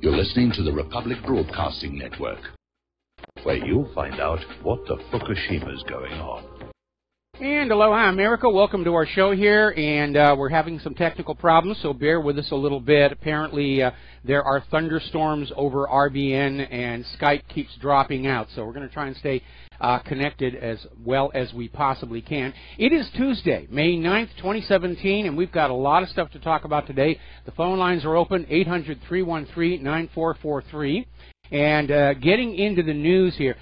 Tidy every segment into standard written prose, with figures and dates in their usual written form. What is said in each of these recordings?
You're listening to the Republic Broadcasting Network, where you'll find out what the Fukushima's going on. And aloha, America. Welcome to our show here, and we're having some technical problems, so bear with us a little bit. Apparently, there are thunderstorms over RBN, and Skype keeps dropping out, so we're going to try and stay connected as well as we possibly can. It is Tuesday, May 9th, 2017, and we've got a lot of stuff to talk about today. The phone lines are open, 800-313-9443. And getting into the news here,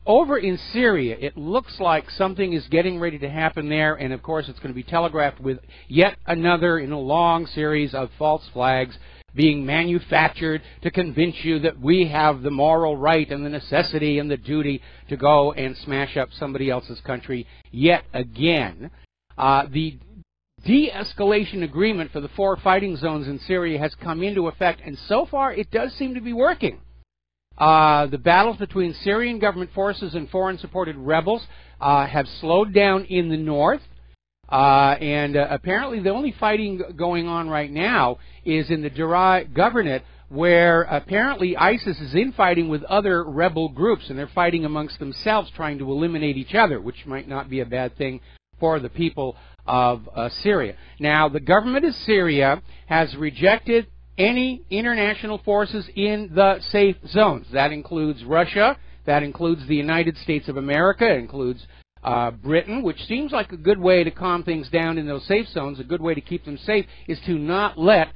over in Syria, it looks like something is getting ready to happen there, and of course it's going to be telegraphed with yet another in a long series of false flags being manufactured to convince you that we have the moral right and the necessity and the duty to go and smash up somebody else's country yet again. The de-escalation agreement for the 4 fighting zones in Syria has come into effect, and so far it does seem to be working. The battles between Syrian government forces and foreign-supported rebels have slowed down in the north, and apparently the only fighting going on right now is in the Daraa Governorate, where apparently ISIS is infighting with other rebel groups, and they're fighting amongst themselves trying to eliminate each other, which might not be a bad thing for the people of Syria. Now, the government of Syria has rejected any international forces in the safe zones. That includes Russia, that includes the United States of America, it includes Britain, which seems like a good way to calm things down in those safe zones. A good way to keep them safe is to not let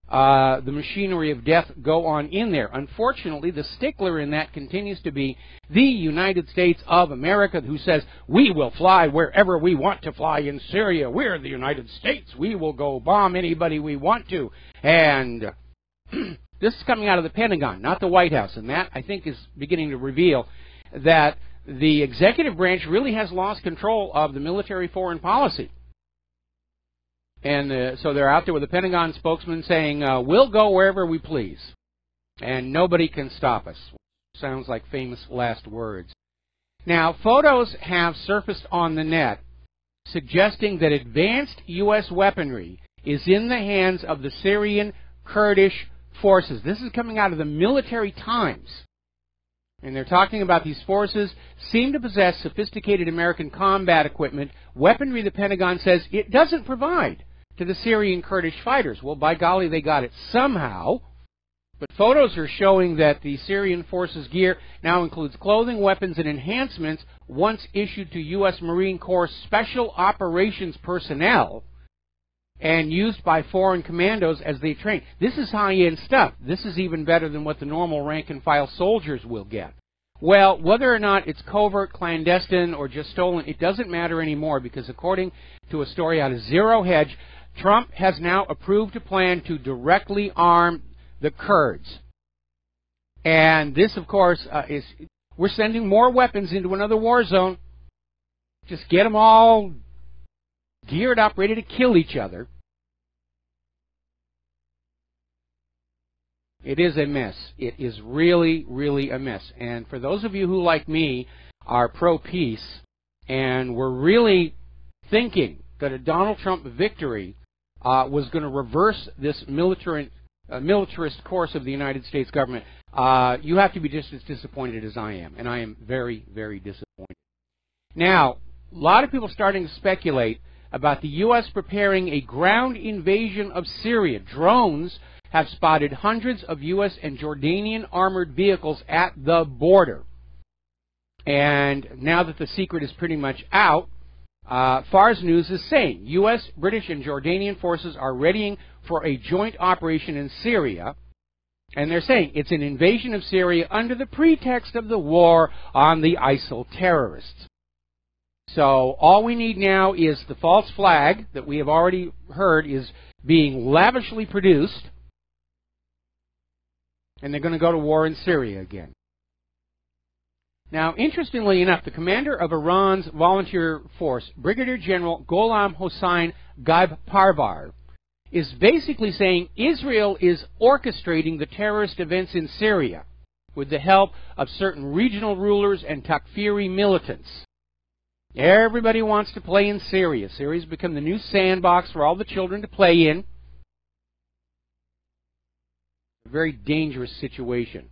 the machinery of death go on in there. Unfortunately, the stickler in that continues to be the United States of America, who says, we will fly wherever we want to fly in Syria. We're the United States. We will go bomb anybody we want to. And this is coming out of the Pentagon, not the White House. And that, I think, is beginning to reveal that the executive branch really has lost control of the military foreign policy. And so they're out there with a Pentagon spokesman saying, we'll go wherever we please, and nobody can stop us. Sounds like famous last words. Now, photos have surfaced on the net suggesting that advanced U.S. weaponry is in the hands of the Syrian Kurdish forces. This is coming out of the Military Times. And they're talking about these forces seem to possess sophisticated American combat equipment, weaponry the Pentagon says it doesn't provide to the Syrian Kurdish fighters. Well, by golly, they got it somehow. But photos are showing that the Syrian forces' gear now includes clothing, weapons, and enhancements once issued to U.S. Marine Corps Special Operations personnel and used by foreign commandos as they train. This is high-end stuff. This is even better than what the normal rank-and-file soldiers will get. Well, whether or not it's covert, clandestine, or just stolen, it doesn't matter anymore, because according to a story out of Zero Hedge, Trump has now approved a plan to directly arm the Kurds. And this, of course, we're sending more weapons into another war zone. Just get them all geared up, ready to kill each other. It is a mess. It is really, really a mess. And for those of you who, like me, are pro-peace, and were really thinking that a Donald Trump victory was going to reverse this militarist course of the United States government, you have to be just as disappointed as I am. And I am very, very disappointed. Now, a lot of people starting to speculate about the U.S. preparing a ground invasion of Syria. Drones have spotted hundreds of U.S. and Jordanian armored vehicles at the border. And now that the secret is pretty much out, Fars News is saying U.S., British, and Jordanian forces are readying for a joint operation in Syria. And they're saying it's an invasion of Syria under the pretext of the war on the ISIL terrorists. So all we need now is the false flag that we have already heard is being lavishly produced, and they're going to go to war in Syria again. Now, interestingly enough, the commander of Iran's volunteer force, Brigadier General Gholam Hossein Ghaib-Parvar, is basically saying Israel is orchestrating the terrorist events in Syria with the help of certain regional rulers and Takfiri militants. Everybody wants to play in Syria. Syria's become the new sandbox for all the children to play in. A very dangerous situation.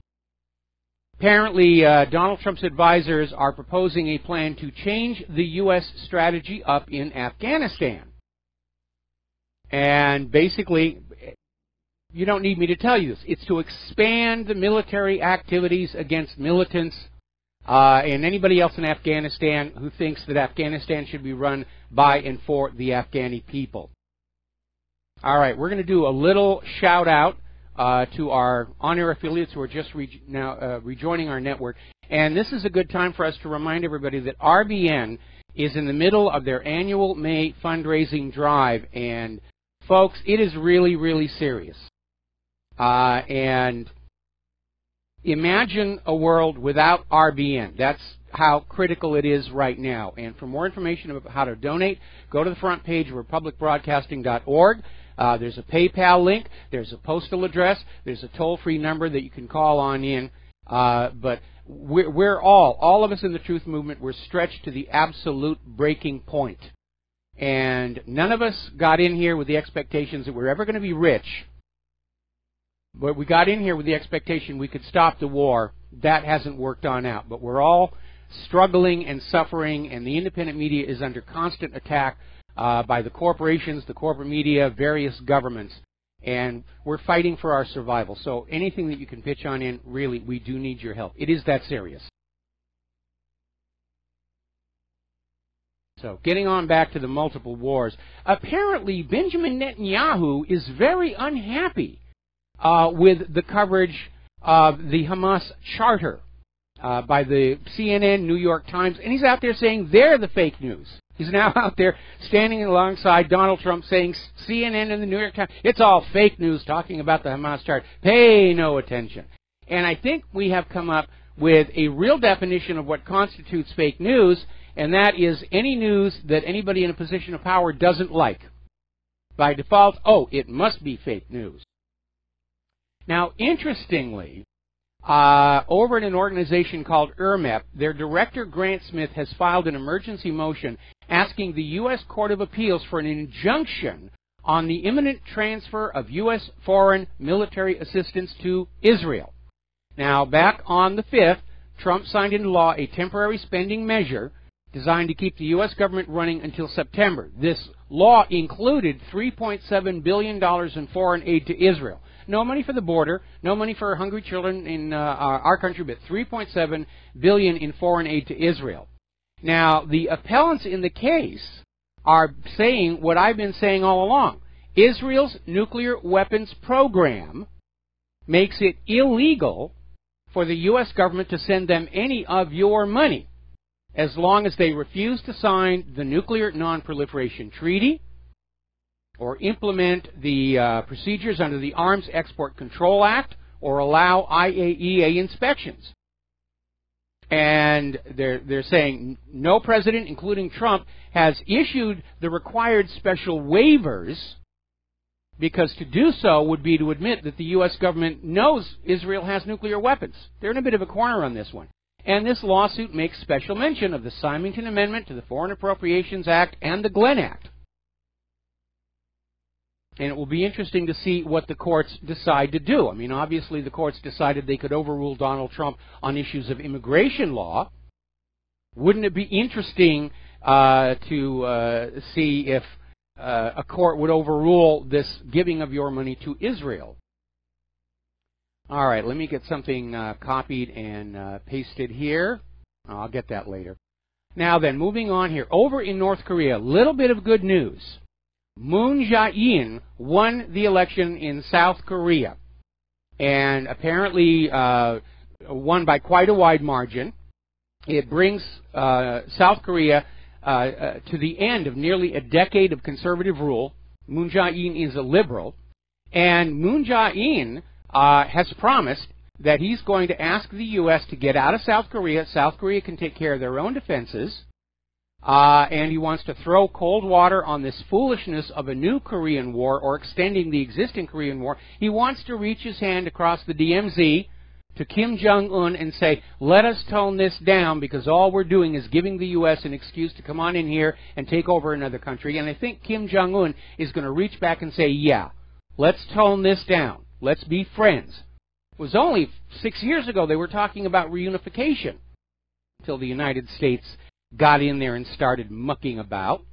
Apparently, Donald Trump's advisors are proposing a plan to change the U.S. strategy up in Afghanistan. And basically, you don't need me to tell you this. It's to expand the military activities against militants and anybody else in Afghanistan who thinks that Afghanistan should be run by and for the Afghani people. All right, we're going to do a little shout-out to our on-air affiliates who are just rejoining our network. And this is a good time for us to remind everybody that RBN is in the middle of their annual May fundraising drive. And, folks, it is really, really serious. And imagine a world without RBN. That's how critical it is right now. And for more information about how to donate, go to the front page of republicbroadcasting.org. There's a PayPal link. There's a postal address. There's a toll-free number that you can call on in. But we're all of us in the Truth Movement, we're stretched to the absolute breaking point. And none of us got in here with the expectations that we're ever going to be rich. But we got in here with the expectation we could stop the war. That hasn't worked on out. But we're all struggling and suffering, and the independent media is under constant attack by the corporations, the corporate media, various governments. And we're fighting for our survival. So anything that you can pitch on in, really, we do need your help. It is that serious. So getting on back to the multiple wars. Apparently, Benjamin Netanyahu is very unhappy with the coverage of the Hamas charter by the CNN, New York Times, and he's out there saying they're the fake news. He's now out there standing alongside Donald Trump saying CNN and the New York Times, it's all fake news talking about the Hamas charter. Pay no attention. And I think we have come up with a real definition of what constitutes fake news, and that is any news that anybody in a position of power doesn't like. By default, oh, it must be fake news. Now, interestingly, over at an organization called IRMEP, their director, Grant Smith, has filed an emergency motion asking the U.S. Court of Appeals for an injunction on the imminent transfer of U.S. foreign military assistance to Israel. Now, back on the 5th, Trump signed into law a temporary spending measure designed to keep the U.S. government running until September. This law included $3.7 billion in foreign aid to Israel. No money for the border, no money for hungry children in our country, but $3.7 billion in foreign aid to Israel. Now, the appellants in the case are saying what I've been saying all along. Israel's nuclear weapons program makes it illegal for the U.S. government to send them any of your money as long as they refuse to sign the Nuclear Non-Proliferation Treaty or implement the procedures under the Arms Export Control Act or allow IAEA inspections. And they're saying no president, including Trump, has issued the required special waivers because to do so would be to admit that the U.S. government knows Israel has nuclear weapons. They're in a bit of a corner on this one. And this lawsuit makes special mention of the Symington Amendment to the Foreign Appropriations Act and the Glenn Act. And it will be interesting to see what the courts decide to do. I mean, obviously the courts decided they could overrule Donald Trump on issues of immigration law. Wouldn't it be interesting to see if a court would overrule this giving of your money to Israel? All right, let me get something copied and pasted here. I'll get that later. Now then, moving on here. Over in North Korea, a little bit of good news. Moon Jae-in won the election in South Korea, and apparently won by quite a wide margin. It brings South Korea to the end of nearly a decade of conservative rule. Moon Jae-in is a liberal, and Moon Jae-in has promised that he's going to ask the U.S. to get out of South Korea. South Korea can take care of their own defenses. And he wants to throw cold water on this foolishness of a new Korean war or extending the existing Korean war. He wants to reach his hand across the DMZ to Kim Jong-un and say, let us tone this down because all we're doing is giving the U.S. an excuse to come on in here and take over another country. And I think Kim Jong-un is going to reach back and say, yeah, let's tone this down. Let's be friends. It was only 6 years ago they were talking about reunification until the United States got in there and started mucking about.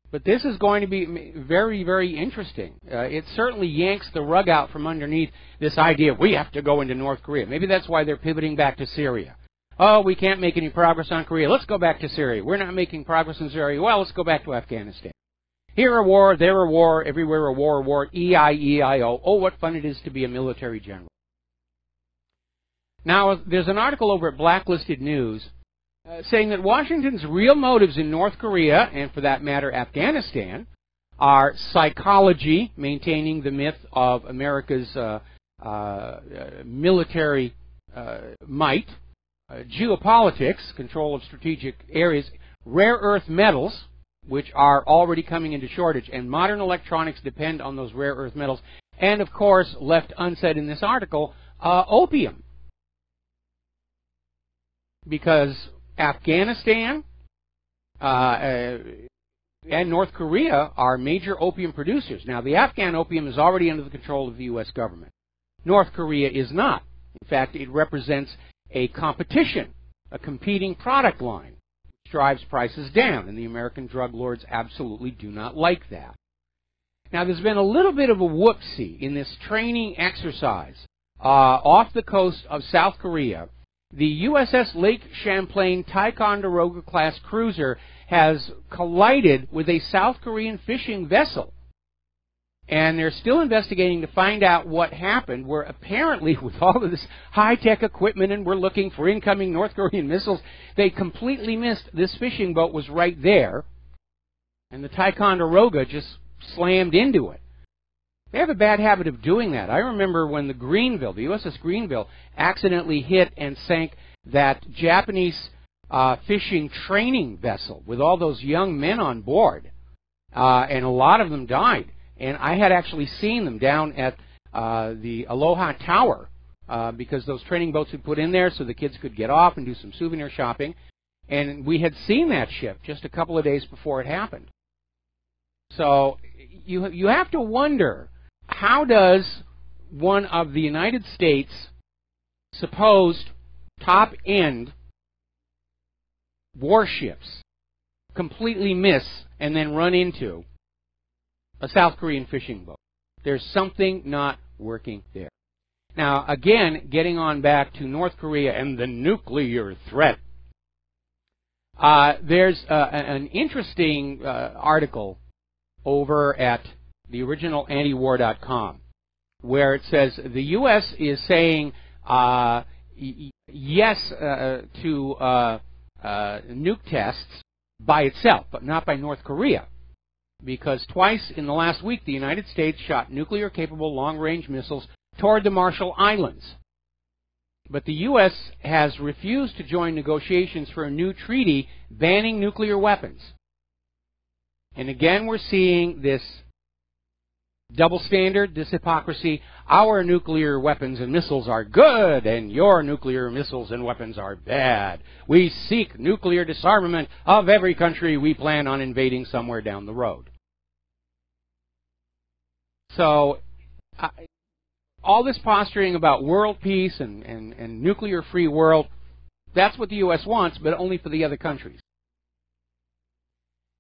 But this is going to be very, very interesting. It certainly yanks the rug out from underneath this idea of we have to go into North Korea. Maybe that's why they're pivoting back to Syria. Oh, we can't make any progress on Korea. Let's go back to Syria. We're not making progress in Syria. Well, let's go back to Afghanistan. Here a war, there a war, everywhere a war, E-I-E-I-O. Oh, what fun it is to be a military general. Now, there's an article over at Blacklisted News saying that Washington's real motives in North Korea, and for that matter Afghanistan, are psychology, maintaining the myth of America's military might, geopolitics, control of strategic areas, rare earth metals, which are already coming into shortage, and modern electronics depend on those rare earth metals, and of course, left unsaid in this article, opium. Because Afghanistan and North Korea are major opium producers. Now, the Afghan opium is already under the control of the U.S. government. North Korea is not. In fact, it represents a competition, a competing product line, which drives prices down, and the American drug lords absolutely do not like that. Now, there's been a little bit of a whoopsie in this training exercise off the coast of South Korea. The USS Lake Champlain Ticonderoga-class cruiser has collided with a South Korean fishing vessel. And they're still investigating to find out what happened, where apparently with all of this high-tech equipment and we're looking for incoming North Korean missiles, they completely missed this fishing boat was right there, and the Ticonderoga just slammed into it. They have a bad habit of doing that. I remember when the Greenville, the USS Greenville, accidentally hit and sank that Japanese fishing training vessel with all those young men on board, and a lot of them died. And I had actually seen them down at the Aloha Tower because those training boats had put in there so the kids could get off and do some souvenir shopping. And we had seen that ship just a couple of days before it happened. So you have to wonder, how does one of the United States' supposed top-end warships completely miss and then run into a South Korean fishing boat? There's something not working there. Now, again, getting on back to North Korea and the nuclear threat, there's an interesting article over at the original antiwar.com, where it says the U.S. is saying yes to nuke tests by itself, but not by North Korea, because twice in the last week the United States shot nuclear-capable long-range missiles toward the Marshall Islands. But the U.S. has refused to join negotiations for a new treaty banning nuclear weapons. And again, we're seeing this double standard, this hypocrisy. Our nuclear weapons and missiles are good, and your nuclear missiles and weapons are bad. We seek nuclear disarmament of every country we plan on invading somewhere down the road. So, all this posturing about world peace and nuclear-free world, that's what the U.S. wants, but only for the other countries.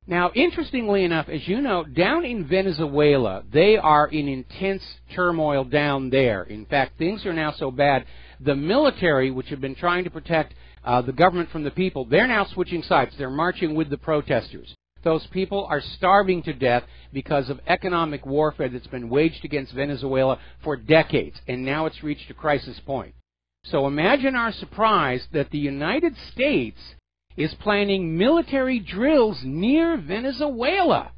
Now, interestingly enough, as you know, down in Venezuela, they are in intense turmoil down there. In fact, things are now so bad, the military, which have been trying to protect the government from the people, they're now switching sides. They're marching with the protesters. Those people are starving to death because of economic warfare that's been waged against Venezuela for decades, and now it's reached a crisis point. So imagine our surprise that the United States is planning military drills near Venezuela.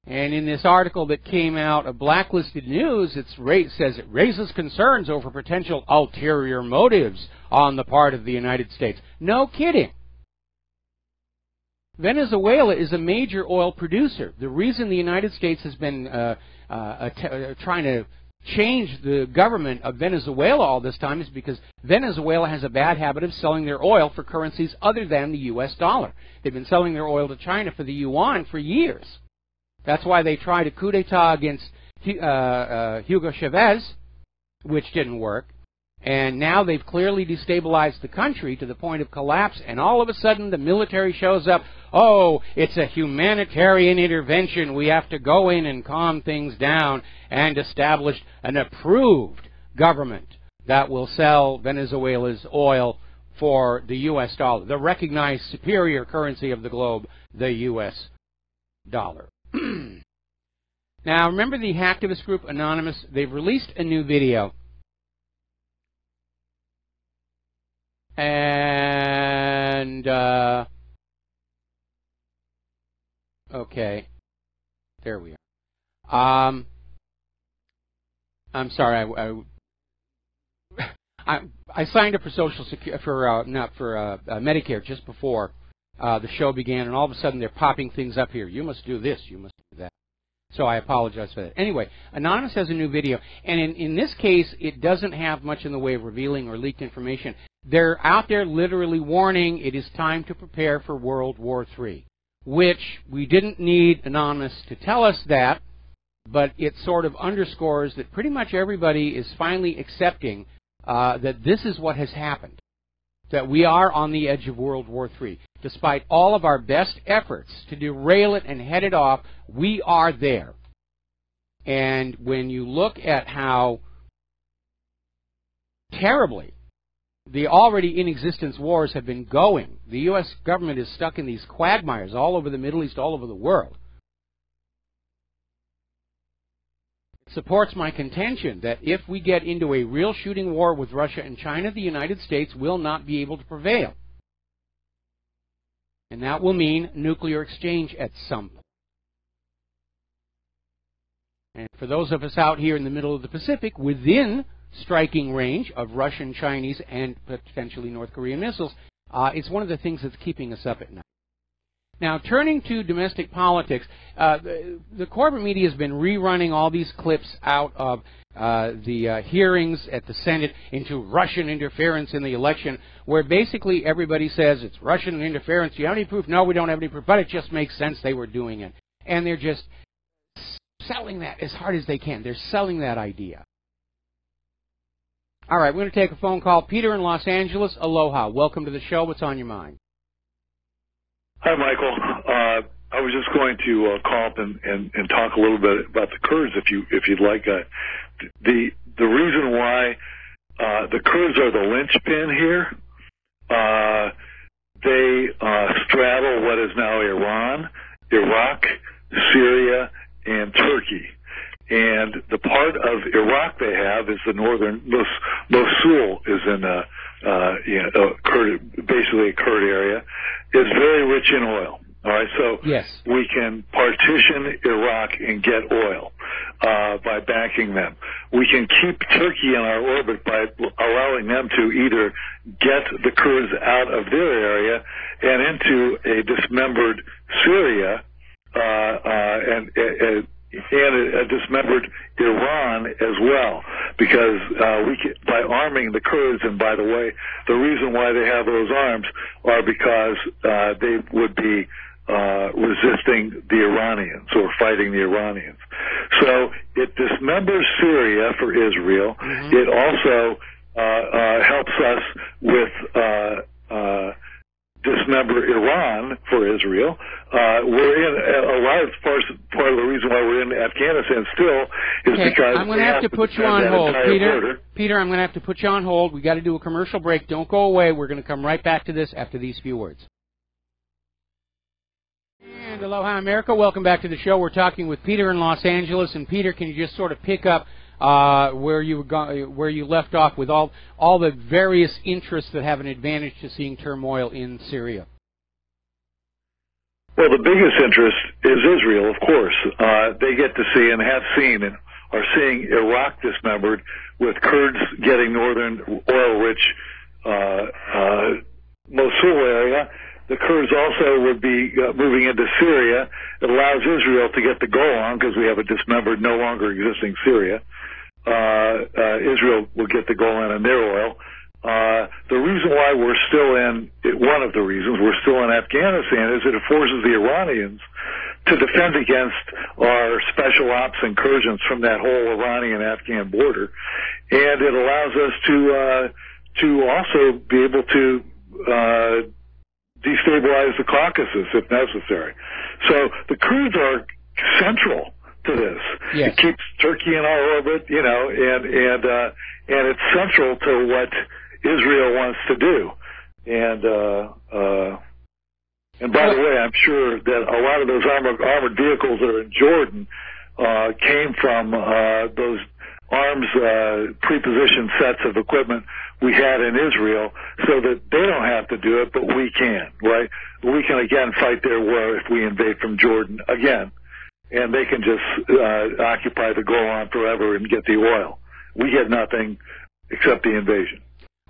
And in this article that came out of Blacklisted News, it says it raises concerns over potential ulterior motives on the part of the United States. No kidding. Venezuela is a major oil producer. The reason the United States has been trying to change the government of Venezuela all this time is because Venezuela has a bad habit of selling their oil for currencies other than the U.S. dollar. They've been selling their oil to China for the yuan for years. That's why they tried a coup d'etat against Hugo Chavez, which didn't work. And now they've clearly destabilized the country to the point of collapse, and all of a sudden the military shows up. Oh, it's a humanitarian intervention. We have to go in and calm things down, and establish an approved government that will sell Venezuela's oil for the U.S. dollar, the recognized superior currency of the globe, the U.S. dollar. Now, remember the hacktivist group Anonymous? They've released a new video. And, okay, there we are. I'm sorry, I signed up for Social Security, Medicare just before the show began, and all of a sudden they're popping things up here. You must do this, you must do that. So I apologize for that. Anyway, Anonymous has a new video, and in this case, it doesn't have much in the way of revealing or leaked information. They're out there literally warning it is time to prepare for World War III, which we didn't need Anonymous to tell us that, but it sort of underscores that pretty much everybody is finally accepting that this is what has happened, that we are on the edge of World War III. Despite all of our best efforts to derail it and head it off, we are there. And when you look at how terribly the already in existence wars have been going, the U.S. government is stuck in these quagmires all over the Middle East, all over the world. It supports my contention that if we get into a real shooting war with Russia and China, the United States will not be able to prevail. And that will mean nuclear exchange at some point. And for those of us out here in the middle of the Pacific, within striking range of Russian, Chinese, and potentially North Korean missiles, it's one of the things that's keeping us up at night. Now, turning to domestic politics, the corporate media has been rerunning all these clips out of the hearings at the Senate into Russian interference in the election, where basically everybody says it's Russian interference. Do you have any proof? No, we don't have any proof, but it just makes sense they were doing it. And they're just selling that as hard as they can. They're selling that idea. All right, we're going to take a phone call. Peter in Los Angeles, aloha. Welcome to the show. What's on your mind? Hi, Michael. I was just going to call up and talk a little bit about the Kurds, if you'd like. The reason why the Kurds are the linchpin here, they straddle what is now Iran, Iraq, Syria, and Turkey. And the part of Iraq they have is the northern Mosul is in basically a Kurd area, is very rich in oil. All right, so yes, we can partition Iraq and get oil by backing them. We can keep Turkey in our orbit by allowing them to either get the Kurds out of their area and into a dismembered Syria and a dismembered Iran as well, because by arming the Kurds, and by the way, the reason why they have those arms are because they would be resisting the Iranians or fighting the Iranians. So it dismembers Syria for Israel. Mm-hmm. It also helps us with dismember Iran for Israel. We're in a large part of the reason why we're in Afghanistan still is because I'm going to have to put you on hold, Peter. Peter, I'm going to have to put you on hold. We got to do a commercial break. Don't go away. We're going to come right back to this after these few words. And aloha, America. Welcome back to the show. We're talking with Peter in Los Angeles. And Peter, can you just sort of pick up where you left off with all the various interests that have an advantage to seeing turmoil in Syria? Well, the biggest interest is Israel, of course. They get to see and have seen and are seeing Iraq dismembered, with Kurds getting northern oil-rich Mosul area. The Kurds also would be moving into Syria. It allows Israel to get the Golan, because we have a dismembered, no longer existing Syria. Israel will get the Golan and their oil. The reason why we're still one of the reasons we're still in Afghanistan is that it forces the Iranians to defend against our special ops incursions from that whole Iranian-Afghan border, and it allows us to also be able to destabilize the Caucasus if necessary. So the Kurds are central to this. Yes. It keeps Turkey in our orbit, you know, and it's central to what Israel wants to do. And by the way, I'm sure that a lot of those armored vehicles that are in Jordan came from those arms pre-positioned sets of equipment we had in Israel, so that they don't have to do it, but we can, right? We can again fight their war if we invade from Jordan again, and they can just occupy the Golan forever and get the oil. We get nothing except the invasion.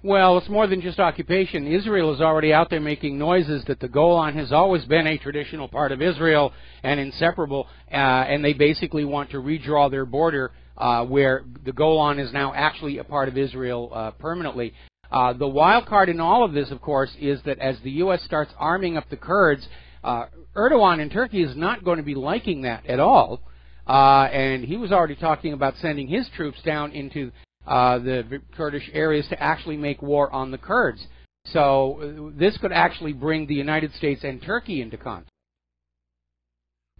Well, it's more than just occupation. Israel is already out there making noises that the Golan has always been a traditional part of Israel and inseparable, and they basically want to redraw their border where the Golan is now actually a part of Israel permanently. The wild card in all of this, of course, is that as the U.S. starts arming up the Kurds, Erdogan in Turkey is not going to be liking that at all, and he was already talking about sending his troops down into the Kurdish areas to actually make war on the Kurds. So this could actually bring the United States and Turkey into conflict.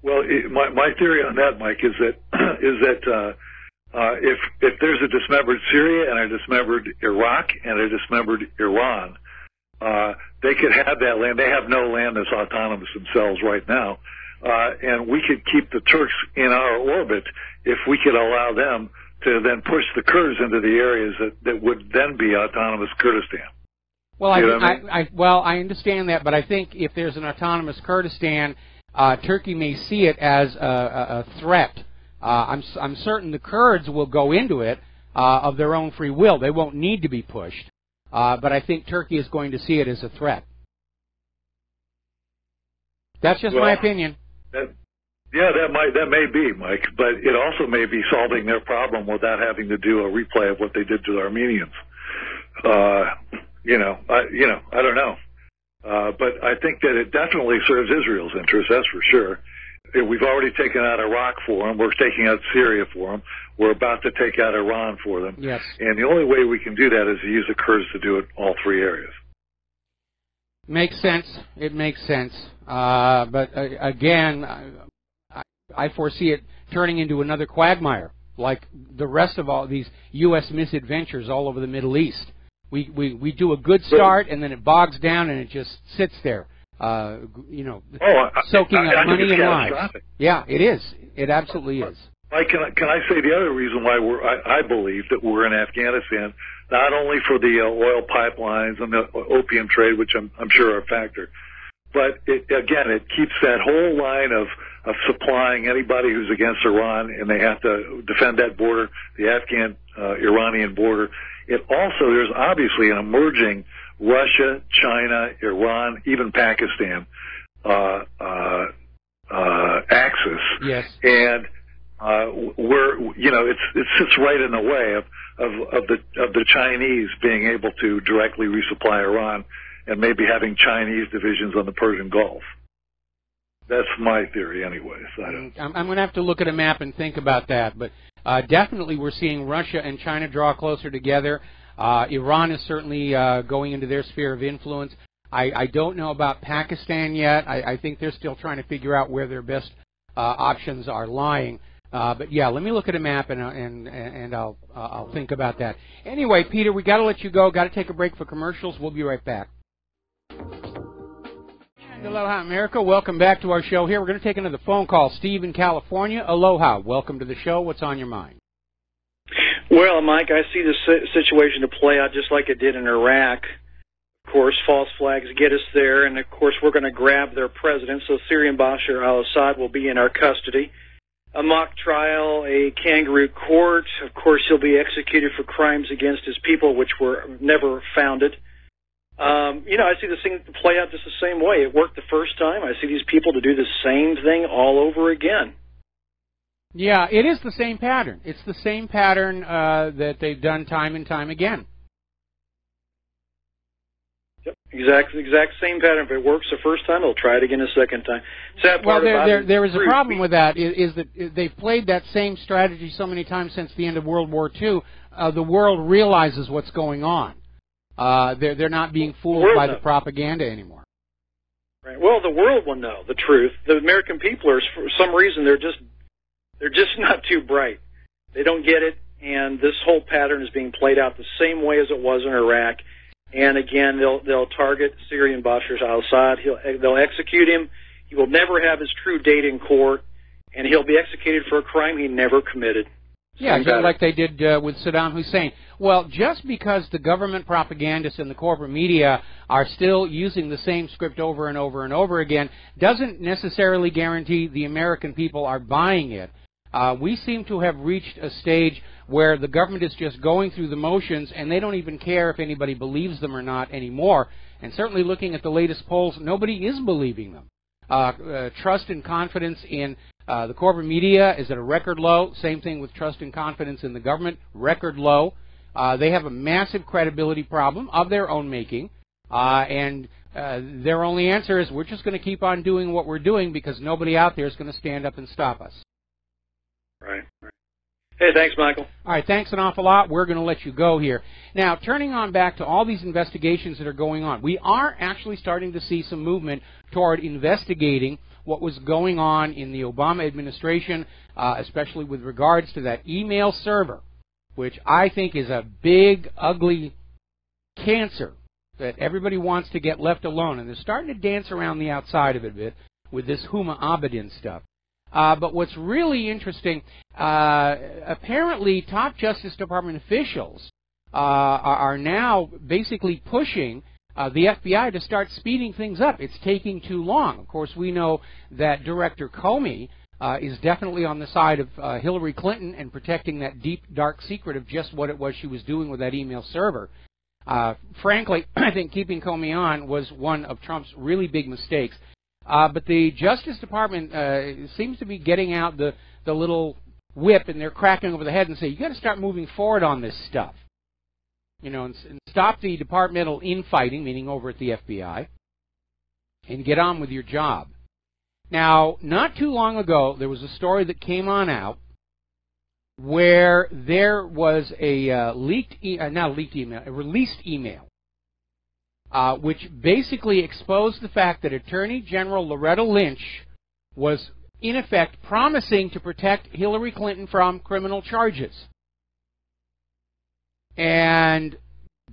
Well, my theory on that, Mike, is that if there's a dismembered Syria and a dismembered Iraq and a dismembered Iran, they could have that land. They have no land that's autonomous themselves right now, and we could keep the Turks in our orbit if we could allow them to then push the Kurds into the areas that would then be autonomous Kurdistan. Well, I understand that, but I think if there's an autonomous Kurdistan, Turkey may see it as a threat. I'm certain the Kurds will go into it of their own free will. They won't need to be pushed, but I think Turkey is going to see it as a threat. That's just my opinion. Yeah, that may be, Mike, but it also may be solving their problem without having to do a replay of what they did to the Armenians. I don't know, but I think that it definitely serves Israel's interest. That's for sure. We've already taken out Iraq for them. We're taking out Syria for them. We're about to take out Iran for them. Yes. And the only way we can do that is to use the Kurds to do it all three areas. Makes sense. It makes sense. But again, I foresee it turning into another quagmire, like the rest of all these U.S. misadventures all over the Middle East. We do a good start, and then it bogs down, and it just sits there, soaking up money and lives. Yeah, it is. It absolutely is. Mike, can I say the other reason why I believe that we're in Afghanistan, not only for the oil pipelines and the opium trade, which I'm sure are a factor, but it keeps that whole line of supplying anybody who's against Iran, and they have to defend that border, the Afghan-Iranian border. It also, there's obviously an emerging Russia, China, Iran, even Pakistan axis. Yes. And it sits right in the way of the Chinese being able to directly resupply Iran and maybe having Chinese divisions on the Persian Gulf. That's my theory anyways. I'm going to have to look at a map and think about that. But definitely we're seeing Russia and China draw closer together. Iran is certainly going into their sphere of influence. I don't know about Pakistan yet. I think they're still trying to figure out where their best options are lying. But yeah, let me look at a map and I'll think about that. Anyway, Peter, we got to let you go. Got to take a break for commercials. We'll be right back. And aloha, America. Welcome back to our show here. We're going to take another phone call. Steve in California. Aloha. Welcome to the show. What's on your mind? Well, Mike, I see the situation to play out just like it did in Iraq. Of course, false flags get us there, and of course we're going to grab their president, so Syrian Bashar al-Assad will be in our custody. A mock trial, a kangaroo court. Of course, he'll be executed for crimes against his people, which were never founded. I see this thing play out just the same way. It worked the first time. I see these people to do the same thing all over again. Yeah, it is the same pattern. It's the same pattern that they've done time and time again. Yep. Exact same pattern. If it works the first time, they'll try it again a second time. Sad part there is a problem with that. Is that they've played that same strategy so many times since the end of World War II. The world realizes what's going on. They're not being fooled by the propaganda anymore. Right. Well, the world will know the truth. The American people are, for some reason, they're just not too bright. They don't get it, and this whole pattern is being played out the same way as it was in Iraq. And again, they'll target Syrian Bashar al-Assad. They'll execute him. He will never have his true date in court, and he'll be executed for a crime he never committed. Yeah, just like they did with Saddam Hussein. Well, just because the government propagandists and the corporate media are still using the same script over and over and over again doesn't necessarily guarantee the American people are buying it. We seem to have reached a stage where the government is just going through the motions, and they don't even care if anybody believes them or not anymore. And certainly looking at the latest polls, nobody is believing them. Trust and confidence in the corporate media is at a record low. Same thing with trust and confidence in the government, record low. They have a massive credibility problem of their own making, and their only answer is we're just going to keep on doing what we're doing because nobody out there is going to stand up and stop us. Right. Hey, thanks, Michael. All right, thanks an awful lot. We're going to let you go here. Now, turning on back to all these investigations that are going on, we are actually starting to see some movement toward investigating what was going on in the Obama administration, especially with regards to that email server, which I think is a big, ugly cancer that everybody wants to get left alone. And they're starting to dance around the outside of it a bit with this Huma Abedin stuff. But what's really interesting, apparently top Justice Department officials are now basically pushing the FBI to start speeding things up. It's taking too long. Of course, we know that Director Comey is definitely on the side of Hillary Clinton and protecting that deep, dark secret of just what it was she was doing with that email server. Frankly, I think keeping Comey on was one of Trump's really big mistakes. But the Justice Department seems to be getting out the little whip, and they're cracking over the head and say, you got to start moving forward on this stuff. You know, and stop the departmental infighting, meaning over at the FBI, and get on with your job. Now, not too long ago, there was a story that came on out where there was a released email, which basically exposed the fact that Attorney General Loretta Lynch was, in effect, promising to protect Hillary Clinton from criminal charges. And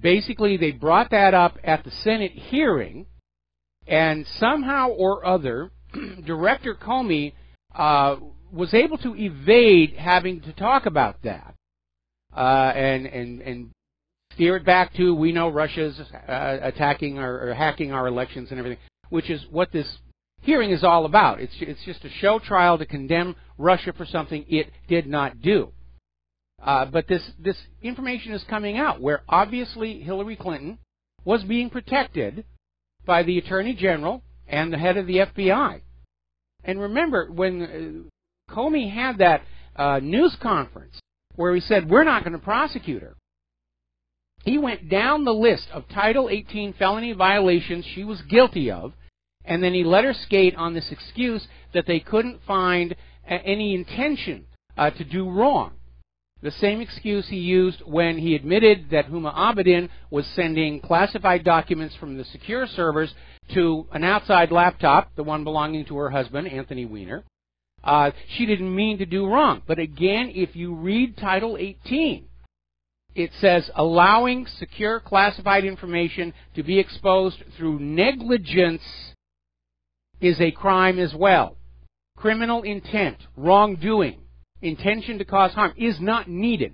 basically they brought that up at the Senate hearing, and somehow or other, Director Comey was able to evade having to talk about that and steer it back to, we know Russia's attacking or hacking our elections and everything, which is what this hearing is all about. It's just a show trial to condemn Russia for something it did not do. But this information is coming out where obviously Hillary Clinton was being protected by the Attorney General and the head of the FBI. And remember, when Comey had that news conference where he said, we're not going to prosecute her, he went down the list of Title 18 felony violations she was guilty of, and then he let her skate on this excuse that they couldn't find any intention to do wrong. The same excuse he used when he admitted that Huma Abedin was sending classified documents from the secure servers to an outside laptop, the one belonging to her husband, Anthony Weiner. She didn't mean to do wrong. But again, if you read Title 18, it says allowing secure classified information to be exposed through negligence is a crime as well. Criminal intent, wrongdoing, intention to cause harm is not needed.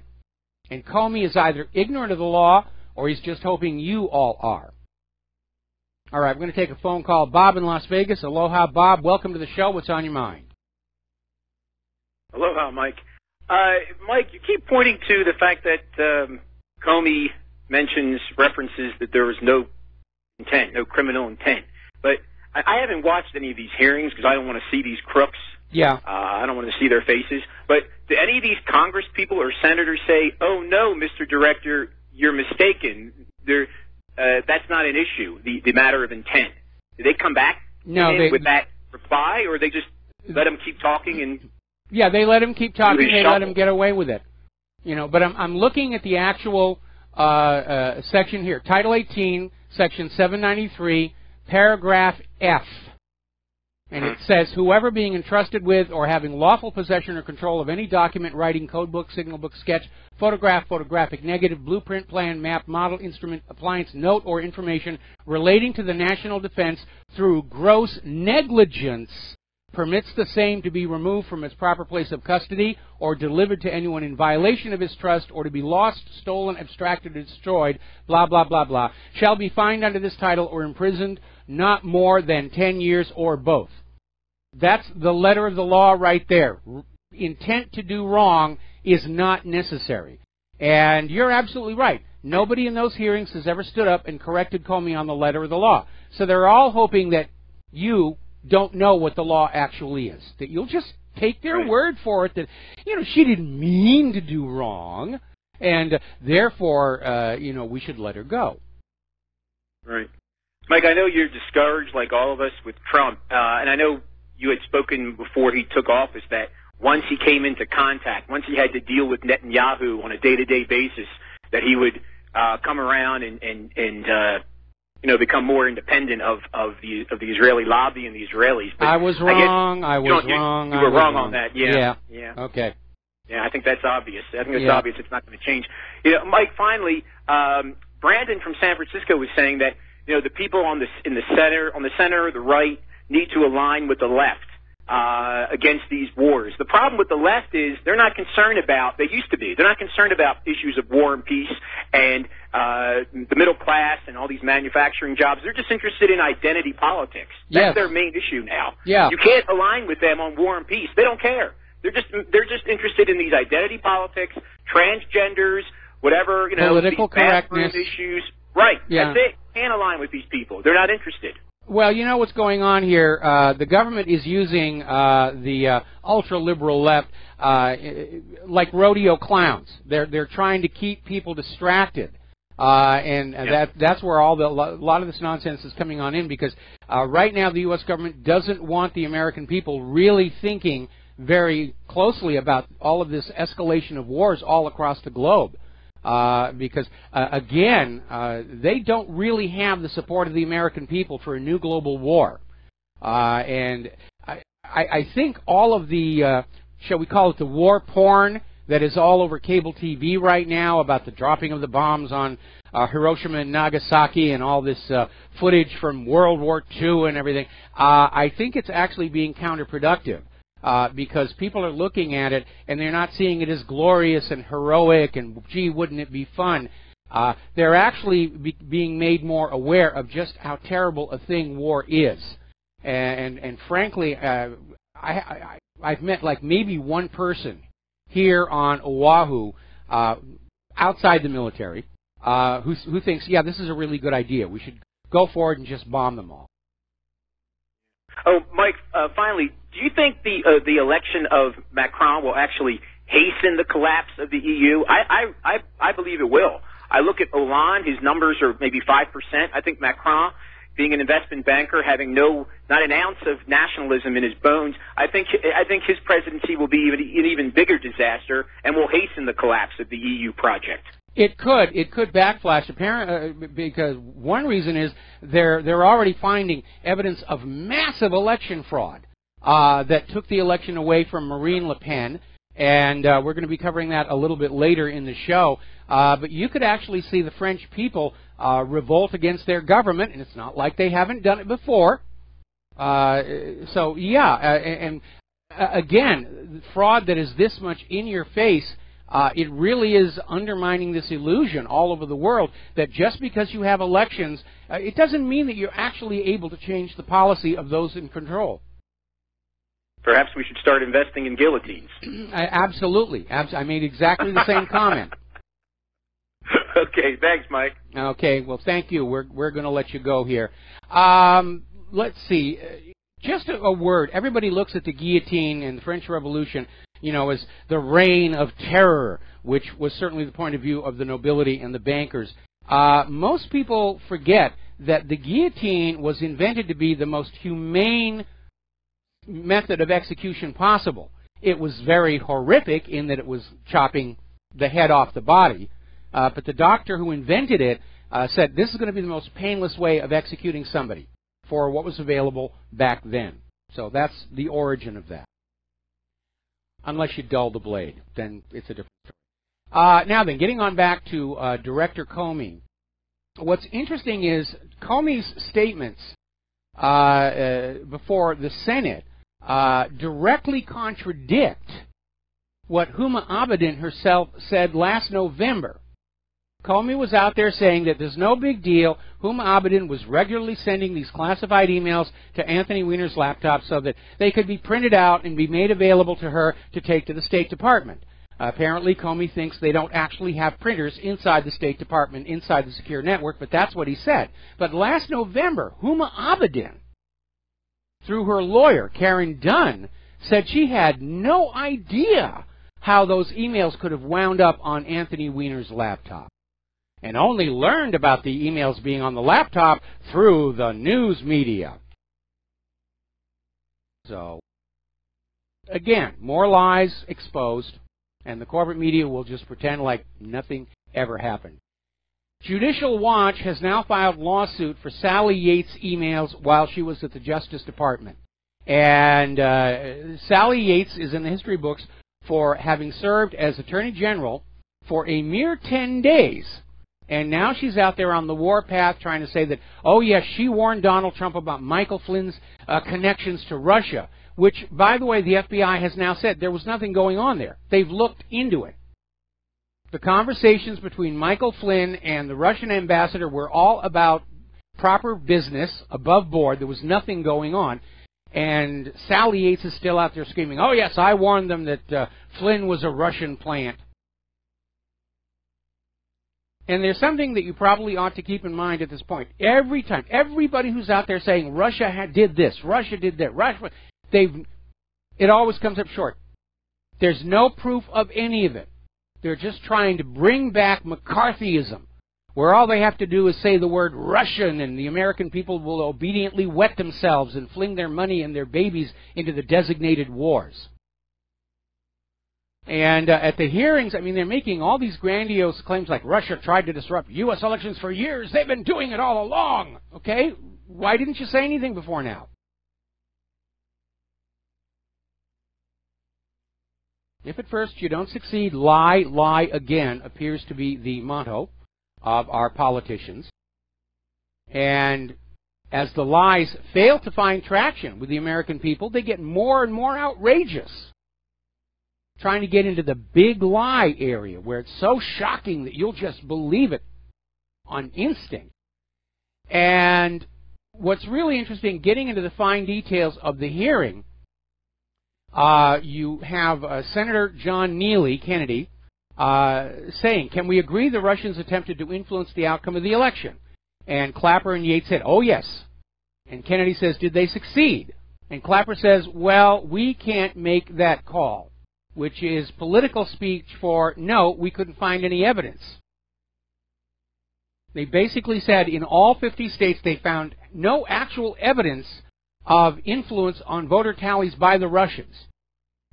And Comey is either ignorant of the law or he's just hoping you all are. All right, we're going to take a phone call. Bob in Las Vegas. Aloha, Bob. Welcome to the show. What's on your mind? Aloha, Mike. Mike, you keep pointing to the fact that Comey references that there was no intent, no criminal intent. But I haven't watched any of these hearings because I don't want to see these crooks. Yeah. I don't want to see their faces. But do any of these Congress people or senators say, oh, no, Mr. Director, you're mistaken. that's not an issue, the matter of intent. Did they come back with that reply, or they just let him keep talking? And yeah, they let him keep talking. They let him get away with it. You know, but I'm looking at the actual section here, Title 18, Section 793, Paragraph F. And it says, whoever being entrusted with or having lawful possession or control of any document, writing, code book, signal book, sketch, photograph, photographic negative, blueprint, plan, map, model, instrument, appliance, note, or information relating to the national defense through gross negligence permits the same to be removed from its proper place of custody or delivered to anyone in violation of his trust or to be lost, stolen, abstracted, or destroyed, blah, blah, blah, blah, shall be fined under this title or imprisoned not more than 10 years or both. That's the letter of the law right there. Intent to do wrong is not necessary. And you're absolutely right. Nobody in those hearings has ever stood up and corrected Comey on the letter of the law. So they're all hoping that you don't know what the law actually is, that you'll just take their word for it that, you know, she didn't mean to do wrong, and therefore, you know, we should let her go. Right. Mike, I know you're discouraged like all of us with Trump, and I know you had spoken before he took office that once he came into contact, once he had to deal with Netanyahu on a day-to-day basis, that he would come around and you know, become more independent of the Israeli lobby and the Israelis. But I was wrong. I was wrong. You were wrong on that. Yeah. Okay. Yeah, I think that's obvious. I think it's obvious it's not going to change. You know, Mike, finally, Brandon from San Francisco was saying that, you know, the people on the center, the right, need to align with the left against these wars. The problem with the left is they're not concerned about, they used to be, they're not concerned about issues of war and peace and the middle class and all these manufacturing jobs. They're just interested in identity politics. That's their main issue now. Yeah. You can't align with them on war and peace. They don't care. They're just interested in these identity politics, transgenders, whatever, you know, political these correctness issues. Right. Yeah. That's it. Can't align with these people. They're not interested. Well, you know what's going on here. The government is using the ultra-liberal left like rodeo clowns. They're trying to keep people distracted, and that's where a lot of this nonsense is coming on in, because right now the U.S. government doesn't want the American people really thinking very closely about all of this escalation of wars all across the globe. Because, again, they don't really have the support of the American people for a new global war. And I think all of the, shall we call it the war porn that is all over cable TV right now about the dropping of the bombs on Hiroshima and Nagasaki and all this footage from World War II and everything, I think it's actually being counterproductive. Because people are looking at it and they're not seeing it as glorious and heroic and, gee, wouldn't it be fun? They're actually being made more aware of just how terrible a thing war is. And frankly, I've met like maybe one person here on Oahu outside the military who thinks, yeah, this is a really good idea. We should go forward and just bomb them all. Oh, Mike, finally, do you think the election of Macron will actually hasten the collapse of the EU? I believe it will. I look at Hollande, his numbers are maybe 5%. I think Macron, being an investment banker, having not an ounce of nationalism in his bones, I think his presidency will be an even bigger disaster and will hasten the collapse of the EU project. It could backflash, apparently, because one reason is they're already finding evidence of massive election fraud that took the election away from Marine Le Pen, and we're going to be covering that a little bit later in the show. But you could actually see the French people revolt against their government, and it's not like they haven't done it before. So yeah, and again, fraud that is this much in your face. It really is undermining this illusion all over the world that just because you have elections, it doesn't mean that you're actually able to change the policy of those in control. Perhaps we should start investing in guillotines. Absolutely. I made exactly the same comment. Okay, thanks, Mike. Okay, well, thank you. We're going to let you go here. Let's see. Just a word. Everybody looks at the guillotine and the French Revolution, you know, as the reign of terror, which was certainly the point of view of the nobility and the bankers. Most people forget that the guillotine was invented to be the most humane method of execution possible. It was very horrific in that it was chopping the head off the body, but the doctor who invented it said this is going to be the most painless way of executing somebody for what was available back then. So that's the origin of that. Unless you dull the blade, then it's a different story. Now then, getting on back to Director Comey. What's interesting is Comey's statements before the Senate directly contradict what Huma Abedin herself said last November. Comey was out there saying that there's no big deal. Huma Abedin was regularly sending these classified emails to Anthony Weiner's laptop so that they could be printed out and be made available to her to take to the State Department. Apparently, Comey thinks they don't actually have printers inside the State Department, inside the secure network, but that's what he said. But last November, Huma Abedin, through her lawyer, Karen Dunn, said she had no idea how those emails could have wound up on Anthony Weiner's laptop, and only learned about the emails being on the laptop through the news media. So, again, more lies exposed, and the corporate media will just pretend like nothing ever happened. Judicial Watch has now filed lawsuit for Sally Yates' emails while she was at the Justice Department. And Sally Yates is in the history books for having served as Attorney General for a mere 10 days. And now she's out there on the warpath trying to say that, oh yes, she warned Donald Trump about Michael Flynn's connections to Russia, which, by the way, the FBI has now said there was nothing going on there. They've looked into it. The conversations between Michael Flynn and the Russian ambassador were all about proper business, above board. There was nothing going on. And Sally Yates is still out there screaming, oh yes, I warned them that Flynn was a Russian plant. And there's something that you probably ought to keep in mind at this point. Every time, everybody who's out there saying Russia did this, Russia did that, Russia, it always comes up short. There's no proof of any of it. They're just trying to bring back McCarthyism, where all they have to do is say the word Russian, and the American people will obediently wet themselves and fling their money and their babies into the designated wars. And at the hearings, I mean, they're making all these grandiose claims like Russia tried to disrupt U.S. elections for years. They've been doing it all along. Okay? Why didn't you say anything before now? If at first you don't succeed, lie, lie again appears to be the motto of our politicians. And as the lies fail to find traction with the American people, they get more and more outrageous, trying to get into the big lie area where it's so shocking that you'll just believe it on instinct. And what's really interesting, getting into the fine details of the hearing, you have Senator John Neely, Kennedy, saying, can we agree the Russians attempted to influence the outcome of the election? And Clapper and Yates said, oh yes. And Kennedy says, did they succeed? And Clapper says, well, we can't make that call, which is political speech for, no, we couldn't find any evidence. They basically said in all 50 states they found no actual evidence of influence on voter tallies by the Russians.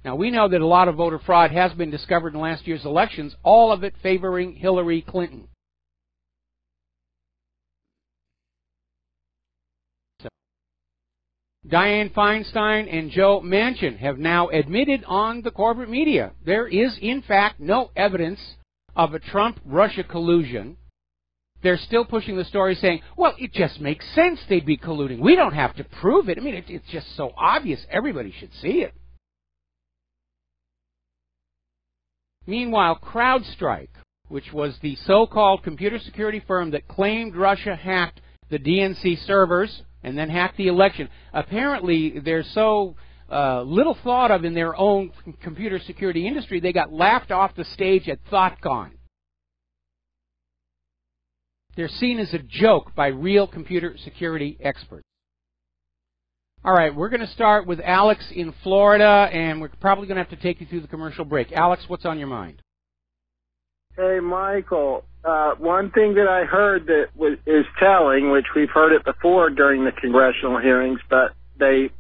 Now, we know that a lot of voter fraud has been discovered in last year's elections, all of it favoring Hillary Clinton. So, Dianne Feinstein and Joe Manchin have now admitted on the corporate media there is, in fact, no evidence of a Trump-Russia collusion. They're still pushing the story saying, well, it just makes sense they'd be colluding. We don't have to prove it. I mean, it's just so obvious. Everybody should see it. Meanwhile, CrowdStrike, which was the so-called computer security firm that claimed Russia hacked the DNC servers and then hacked the election, apparently they're so little thought of in their own computer security industry, they got laughed off the stage at ThoughtCon. They're seen as a joke by real computer security experts. All right, we're going to start with Alex in Florida, and we're probably going to have to take you through the commercial break. Alex, what's on your mind? Hey, Michael. one thing that I heard that is telling, which we've heard it before during the congressional hearings, but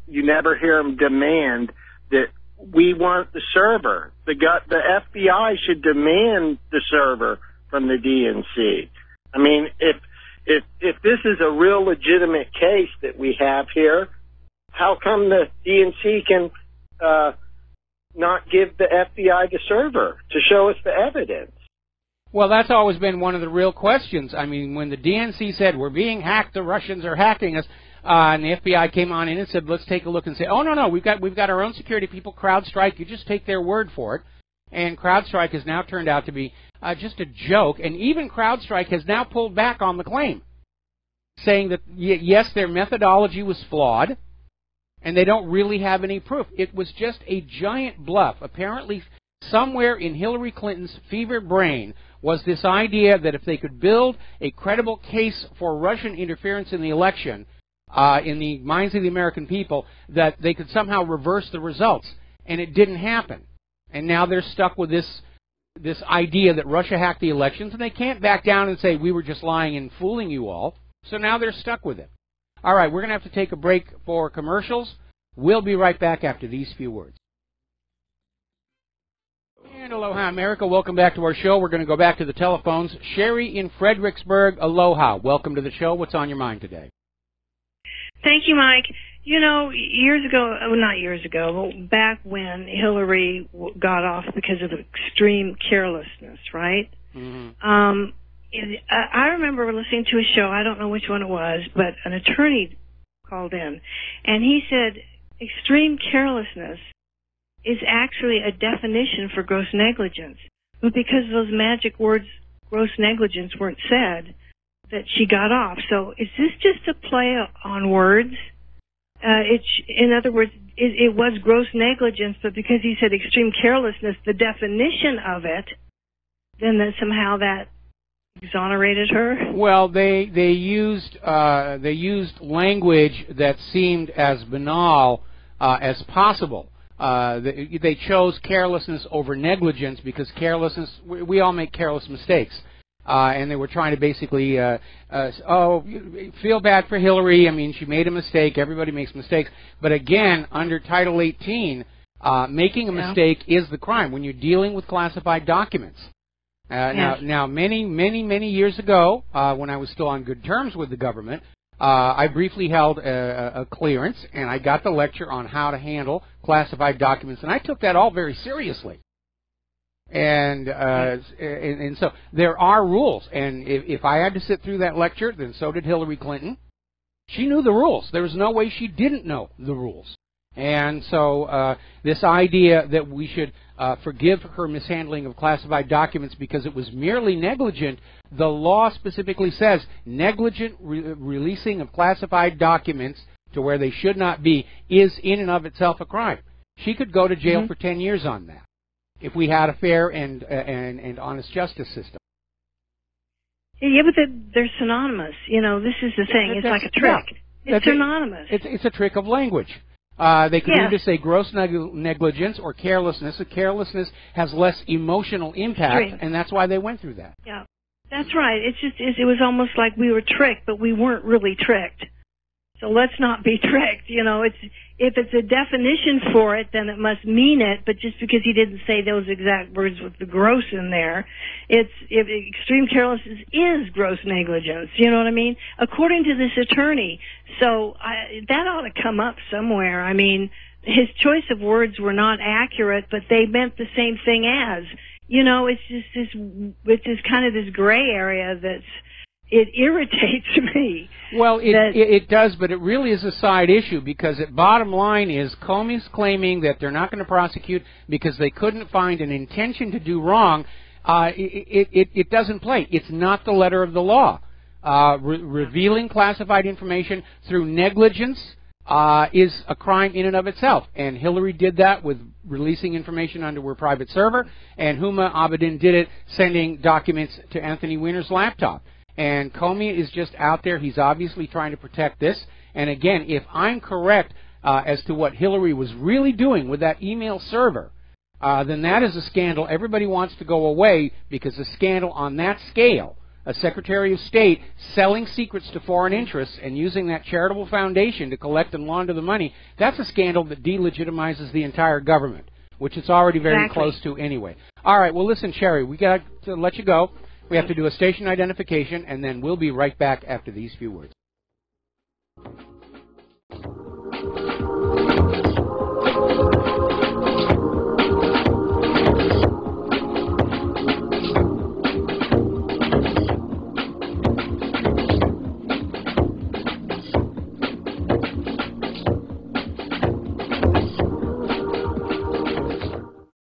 you never hear them demand that we want the server. The FBI should demand the server from the DNC. I mean, if this is a real legitimate case that we have here, how come the DNC can not give the FBI the server to show us the evidence? Well, that's always been one of the real questions. I mean, when the DNC said, we're being hacked, the Russians are hacking us, and the FBI came on in and said, let's take a look and say, oh, no, we've got our own security people, CrowdStrike, you just take their word for it. And CrowdStrike has now turned out to be just a joke, and even CrowdStrike has now pulled back on the claim, saying that, yes, their methodology was flawed, and they don't really have any proof. It was just a giant bluff. Apparently, somewhere in Hillary Clinton's fevered brain was this idea that if they could build a credible case for Russian interference in the election, in the minds of the American people, that they could somehow reverse the results. And it didn't happen. And now they're stuck with this idea that Russia hacked the elections, and they can't back down and say, we were just lying and fooling you all. So now they're stuck with it. All right, we're going to have to take a break for commercials. We'll be right back after these few words. And aloha, America. Welcome back to our show. We're going to go back to the telephones. Sherry in Fredericksburg, aloha. Welcome to the show. What's on your mind today? Thank you, Mike. You know, years ago, not years ago, but back when Hillary got off because of extreme carelessness, right? Mm-hmm. I remember listening to a show, I don't know which one it was, but an attorney called in, and he said extreme carelessness is actually a definition for gross negligence. But because those magic words, gross negligence, weren't said, that she got off. So is this just a play on words? In other words, it was gross negligence, but because he said extreme carelessness, the definition of it, then somehow that exonerated her? Well, they used language that seemed as banal as possible. They chose carelessness over negligence because carelessness, we all make careless mistakes. And they were trying to basically, feel bad for Hillary. I mean, she made a mistake. Everybody makes mistakes. But again, under Title 18, making a mistake is the crime when you're dealing with classified documents. Now, many years ago, when I was still on good terms with the government, I briefly held a clearance, and I got the lecture on how to handle classified documents, and I took that all very seriously. And so there are rules, and if I had to sit through that lecture, then so did Hillary Clinton. She knew the rules. There was no way she didn't know the rules. And so this idea that we should forgive her mishandling of classified documents because it was merely negligent, the law specifically says negligent releasing of classified documents to where they should not be is in and of itself a crime. She could go to jail for 10 years on that if we had a fair and honest justice system. Yeah, but they're synonymous. You know, this is the thing. It's like a trick. Yeah, it's synonymous. It's a trick of language. They could either say gross negligence or carelessness. Carelessness has less emotional impact, and that's why they went through that. Yeah, that's right. It was almost like we were tricked, but we weren't really tricked. So let's not be tricked. You know, if it's a definition for it, then it must mean it. But just because he didn't say those exact words with the gross in there, extreme carelessness is gross negligence. You know what I mean? According to this attorney. So that ought to come up somewhere. I mean, his choice of words were not accurate, but they meant the same thing as. You know, it's just kind of this gray area it irritates me. Well, it does, but it really is a side issue because the bottom line is Comey's claiming that they're not going to prosecute because they couldn't find an intention to do wrong. It doesn't play. It's not the letter of the law. Revealing classified information through negligence is a crime in and of itself. And Hillary did that with releasing information onto her private server, and Huma Abedin did it sending documents to Anthony Weiner's laptop. And Comey is just out there. He's obviously trying to protect this. And again, if I'm correct as to what Hillary was really doing with that email server, then that is a scandal. Everybody wants to go away because a scandal on that scale, a Secretary of State selling secrets to foreign interests and using that charitable foundation to collect and launder the money, that's a scandal that delegitimizes the entire government, which it's already very close to anyway. All right, well, listen, Sherry, we got to let you go. We have to do a station identification, and then we'll be right back after these few words.